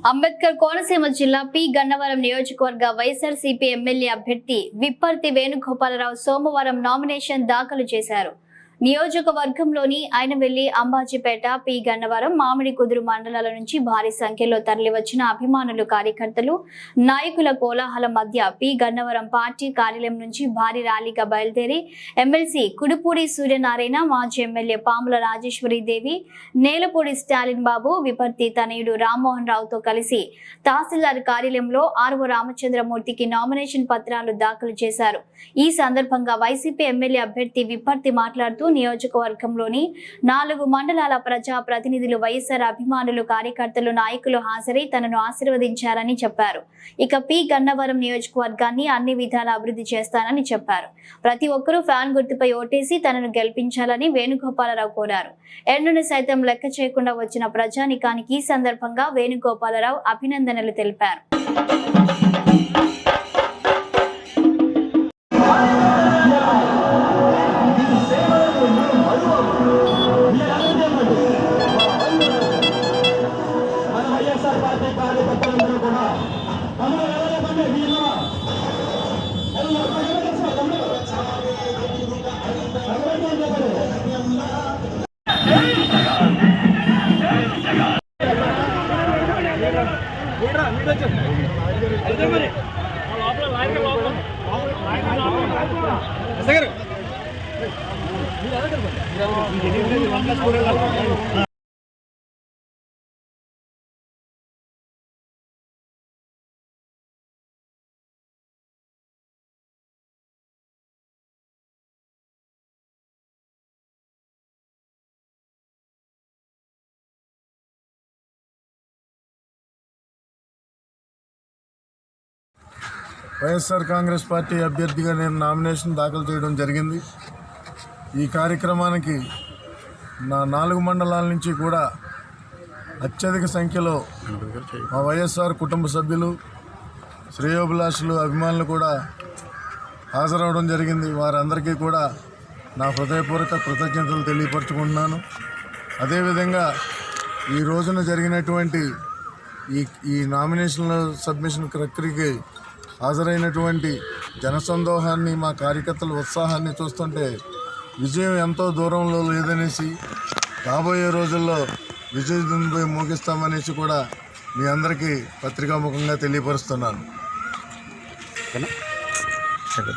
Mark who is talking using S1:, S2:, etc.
S1: అంబేద్కర్ కోనసీమ జిల్లా పి గన్నవరం నియోజకవర్గ వైఎస్ఆర్సీపీ ఎమ్మెల్యే అభ్యర్థి విప్పర్తి వేణుగోపాలరావు సోమవారం నామినేషన్ దాఖలు చేశారు. నియోజకవర్గంలోని అయినవెల్లి, అంబాజీపేట, పి గన్నవరం, మామిడి కుదురు మండలాల నుంచి భారీ సంఖ్యలో తరలివచ్చిన అభిమానులు, కార్యకర్తలు, నాయకుల కోలాహలం మధ్య పి గన్నవరం పార్టీ కార్యాలయం నుంచి భారీ ర్యాలీగా బయలుదేరి ఎమ్మెల్సీ కుడుపూడి సూర్యనారాయణ, మాజీ ఎమ్మెల్యే పాముల రాజేశ్వరీదేవి, నేలపూడి స్టాలిన్ బాబు, విపర్తి తనయుడు రామ్మోహన్ రావుతో కలిసి తహసీల్దార్ కార్యాలయంలో ఆర్వో రామచంద్రమూర్తికి నామినేషన్ పత్రాలు దాఖలు చేశారు. ఈ సందర్భంగా వైసీపీ ఎమ్మెల్యే అభ్యర్థి విపర్తి మాట్లాడుతూ నియోజకవర్గంలోని 4 మండలాల ప్రజా ప్రతినిధులు, వైఎస్ఆర్ అభిమానులు, కార్యకర్తలు, నాయకులు హాజరై తనను ఆశీర్వదించారని చెప్పారు. ఇక పి గన్నవరం నియోజకవర్గాన్ని అన్ని విధాల అభివృద్ధి చేస్తానని చెప్పారు. ప్రతి ఒక్కరూ ఫ్యాన్ గుర్తుపై ఓటేసి తనను గెలిపించాలని వేణుగోపాలరావు కోరారు. ఎండును సైతం లెక్క చేయకుండా వచ్చిన ప్రజానికానికి ఈ సందర్భంగా వేణుగోపాలరావు అభినందనలు తెలిపారు.
S2: వైఎస్ఆర్ కాంగ్రెస్ పార్టీ అభ్యర్థిగా నేను నామినేషన్ దాఖలు చేయడం జరిగింది. ఈ కార్యక్రమానికి నా 4 మండలాల నుంచి కూడా అత్యధిక సంఖ్యలో మా వైఎస్ఆర్ కుటుంబ సభ్యులు, శ్రేయోభిలాషులు, అభిమానులు కూడా హాజరవడం జరిగింది. వారందరికీ కూడా నా హృదయపూర్వక కృతజ్ఞతలు తెలియపరచుకుంటున్నాను. అదేవిధంగా ఈ రోజున జరిగినటువంటి ఈ నామినేషన్ల సబ్మిషన్ ప్రక్రియకి హాజరైనటువంటి జనసందోహాన్ని, మా కార్యకర్తల ఉత్సాహాన్ని చూస్తుంటే విజయం ఎంతో దూరంలో లేదనేసి, రాబోయే రోజుల్లో విజయదుందుపై మోగిస్తామనేసి కూడా మీ అందరికీ పత్రికాముఖంగా తెలియపరుస్తున్నాను.